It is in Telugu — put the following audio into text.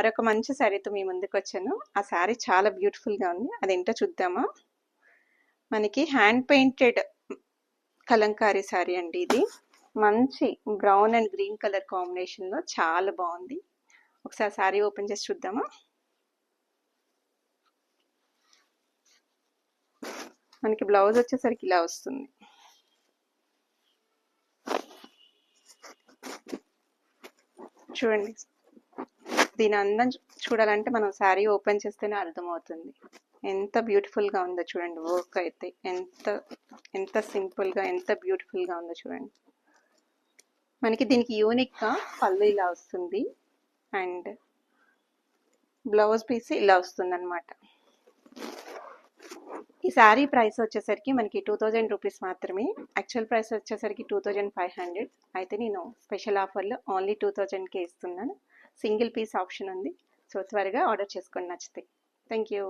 మరొక మంచి శారీతో మీ ముందుకు వచ్చాను. ఆ శారీ చాలా బ్యూటిఫుల్గా ఉంది. అదేంటో చూద్దామా. మనకి హ్యాండ్ పెయింటెడ్ కలంకారీ శారీ అండి ఇది. మంచి బ్రౌన్ అండ్ గ్రీన్ కలర్ కాంబినేషన్లో చాలా బాగుంది. ఒకసారి శారీ ఓపెన్ చేసి చూద్దామా. మనకి బ్లౌజ్ వచ్చేసరికి ఇలా వస్తుంది. చూడండి, దీని అందం చూడాలంటే మనం శారీ ఓపెన్ చేస్తేనే అర్థమవుతుంది. ఎంత బ్యూటిఫుల్గా ఉందో చూడండి. వర్క్ అయితే ఎంత ఎంత సింపుల్గా ఎంత బ్యూటిఫుల్గా ఉందో చూడండి. మనకి దీనికి యూనిక్గా పళ్ళు ఇలా వస్తుంది అండ్ బ్లౌజ్ పీస్ ఇలా వస్తుంది అనమాట. ఈ శారీ ప్రైస్ వచ్చేసరికి మనకి 2000 రూపీస్ మాత్రమే. యాక్చువల్ ప్రైస్ వచ్చేసరికి 2500. అయితే నేను స్పెషల్ ఆఫర్లో ఓన్లీ 2000కే ఇస్తున్నాను. సింగిల్ పీస్ ఆప్షన్ ఉంది. సో త్వరగా ఆర్డర్ చేసుకోండి నచ్చితే. Thank you.